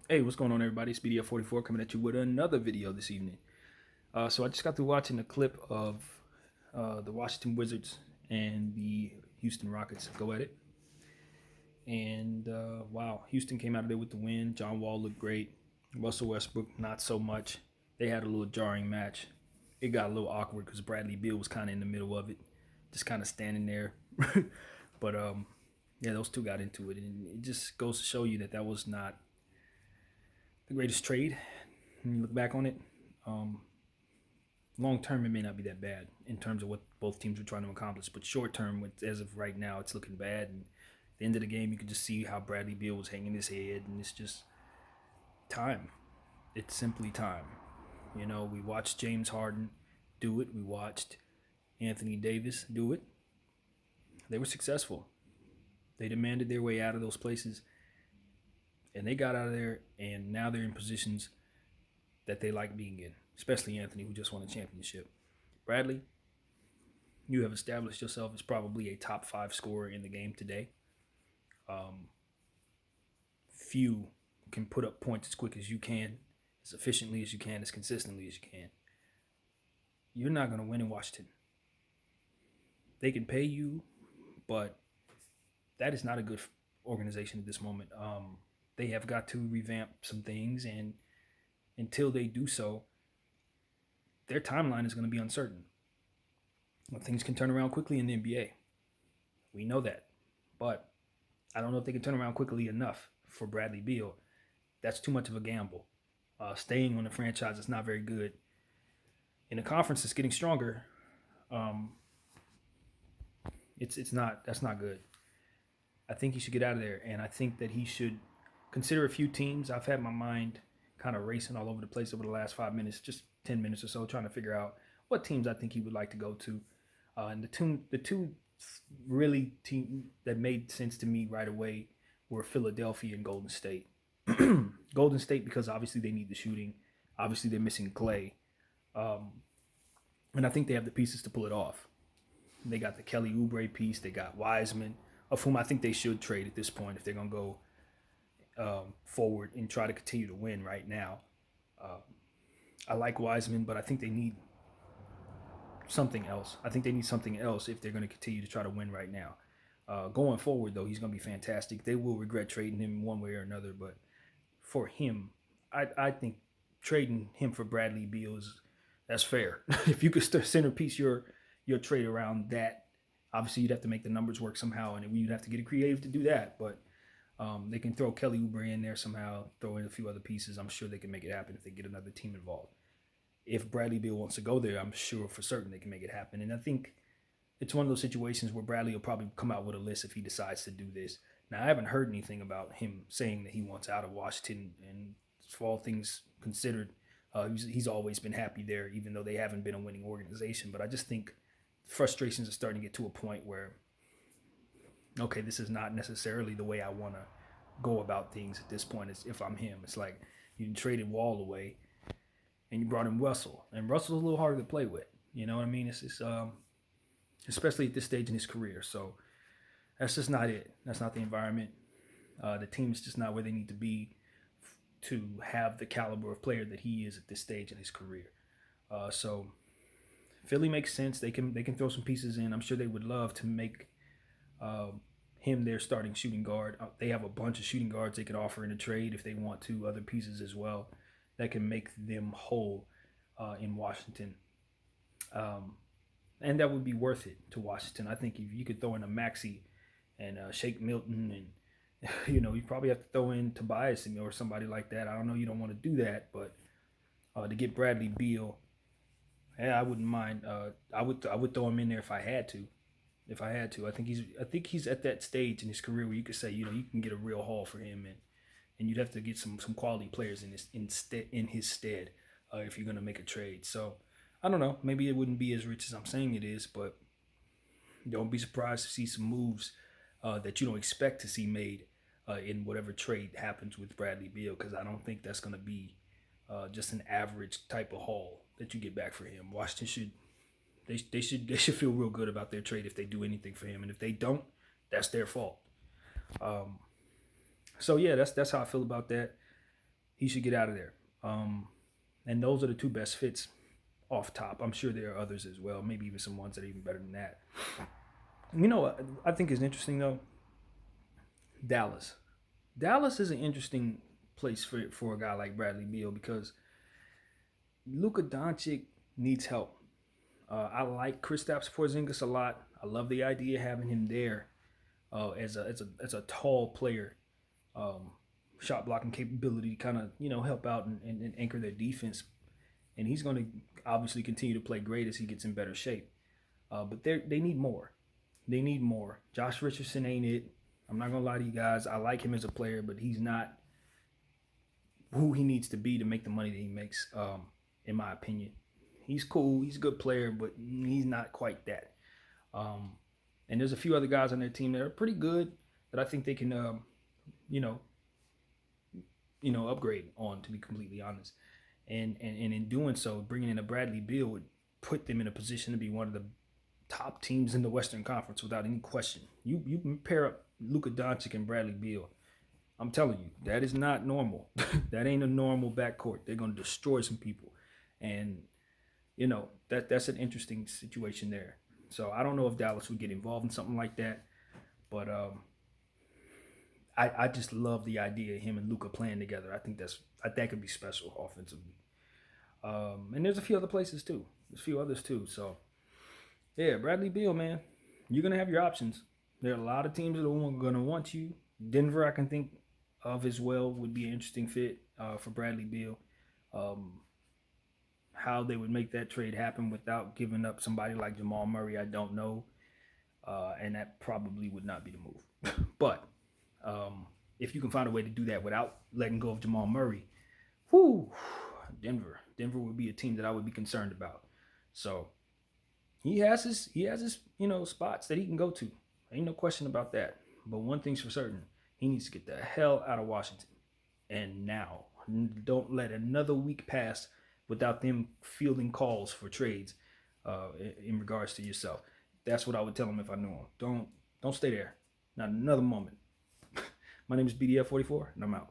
Hey, what's going on, everybody? It's BDF44 coming at you with another video this evening. So I just got through watching a clip of the Washington Wizards and the Houston Rockets go at it. And wow, Houston came out of there with the win. John Wall looked great. Russell Westbrook, not so much. They had a little jarring match. It got a little awkward because Bradley Beal was kind of in the middle of it, just kind of standing there. But yeah, those two got into it. And it just goes to show you that that was not the greatest trade when you look back on it. Um, Long term, it may not be that bad in terms of what both teams were trying to accomplish, but short term, as of right now, it's looking bad. And at the end of the game, you could just see how Bradley Beal was hanging his head, and it's just time. It's simply time. You know, we watched James Harden do it. We watched Anthony Davis do it. They were successful. They demanded their way out of those places, and they got out of there, and now they're in positions that they like being in, especially Anthony, who just won a championship. Bradley, you have established yourself as probably a top five scorer in the game today. Um, Few can put up points as quick as you can, as efficiently as you can, as consistently as you can. You're not going to win in Washington. They can pay you, but that is not a good organization at this moment. They have got to revamp some things, and until they do so, their timeline is going to be uncertain. Well, things can turn around quickly in the NBA. We know that. But I don't know if they can turn around quickly enough for Bradley Beal. That's too much of a gamble. Staying on the franchise is not very good. In a conference that's getting stronger, um, it's not that's not good. I think he should get out of there, and I think that he should consider a few teams. I've had my mind kind of racing all over the place over the last 5 minutes, just 10 minutes or so, trying to figure out what teams I think he would like to go to. And the two really team that made sense to me right away were Philadelphia and Golden State. Golden State because obviously they need the shooting. Obviously they're missing Clay, um, and I think they have the pieces to pull it off. They got the Kelly Oubre piece. They got Wiseman, of whom I think they should trade at this point if they're gonna go forward and try to continue to win right now. Uh, I like Wiseman, but I think they need something else. I think they need something else if they're going to continue to try to win right now. Going forward, though, he's going to be fantastic. They will regret trading him one way or another, but for him, I think trading him for Bradley Beal that's fair. If you could centerpiece your trade around that, obviously you'd have to make the numbers work somehow, and you'd have to get creative to do that. But they can throw Kelly Oubre in there somehow, throw in a few other pieces. I'm sure they can make it happen if they get another team involved. If Bradley Beal wants to go there, I'm sure for certain they can make it happen. And I think it's one of those situations where Bradley will probably come out with a list if he decides to do this. Now, I haven't heard anything about him saying that he wants out of Washington, and for all things considered, he's always been happy there, even though they haven't been a winning organization. But I just think frustrations are starting to get to a point where, okay, this is not necessarily the way I want to go about things at this point. If I'm him, it's like you traded Wall away and you brought in Russell, and Russell's a little harder to play with. You know what I mean? It's just, especially at this stage in his career. So that's just not it. That's not the environment. The team is just not where they need to be to have the caliber of player that he is at this stage in his career. So Philly makes sense. They can throw some pieces in. I'm sure they would love to make him their starting shooting guard. They have a bunch of shooting guards they could offer in a trade if they want to. Other pieces as well that can make them whole in Washington. And that would be worth it to Washington. I think if you could throw in a Maxey and Shake Milton, and you probably have to throw in Tobias or somebody like that. I don't know. You don't want to do that, but to get Bradley Beal, yeah, I wouldn't mind. I would throw him in there if I had to. If I had to, I think he's at that stage in his career where you could say you can get a real haul for him, and you'd have to get some quality players in his stead if you're gonna make a trade. So I don't know. Maybe it wouldn't be as rich as I'm saying it is, but don't be surprised to see some moves that you don't expect to see made in whatever trade happens with Bradley Beal, because I don't think that's gonna be just an average type of haul that you get back for him. Washington should feel real good about their trade if they do anything for him, and if they don't, that's their fault. So yeah, that's how I feel about that. he should get out of there. And those are the two best fits off top. I'm sure there are others as well, maybe even some ones that are even better than that. You know what I think is interesting though? Dallas. Dallas is an interesting place for a guy like Bradley Beal because Luka Doncic needs help. I like Kristaps Porzingis a lot. I love the idea of having him there as a tall player, um, shot blocking capability to kind of help out and anchor their defense. And he's going to obviously continue to play great as he gets in better shape. But they need more. They need more. Josh Richardson ain't it. I'm not gonna lie to you guys. I like him as a player, but he's not who he needs to be to make the money that he makes. In my opinion, he's cool. He's a good player, but he's not quite that. Um, and there's a few other guys on their team that are pretty good that I think they can, you know, upgrade on. To be completely honest, and in doing so, bringing in a Bradley Beal would put them in a position to be one of the top teams in the Western Conference without any question. You pair up Luka Doncic and Bradley Beal. I'm telling you, that is not normal. That ain't a normal backcourt. They're gonna destroy some people, and that's an interesting situation there. So I don't know if Dallas would get involved in something like that, but I just love the idea of him and Luka playing together. I think that could be special offensively. And there's a few other places too. There's a few others too. So yeah, Bradley Beal, man, you're gonna have your options. There are a lot of teams that are gonna want you. Denver, I can think of as well, would be an interesting fit for Bradley Beal. How they would make that trade happen without giving up somebody like Jamal Murray, I don't know, and that probably would not be the move. But if you can find a way to do that without letting go of Jamal Murray, whoo, Denver would be a team that I would be concerned about. So he has his spots that he can go to. Ain't no question about that. But one thing's for certain, he needs to get the hell out of Washington. And now, don't let another week pass without them fielding calls for trades in regards to yourself. That's what I would tell him if I knew him. Don't stay there. Not another moment. My name is BDF44, and I'm out.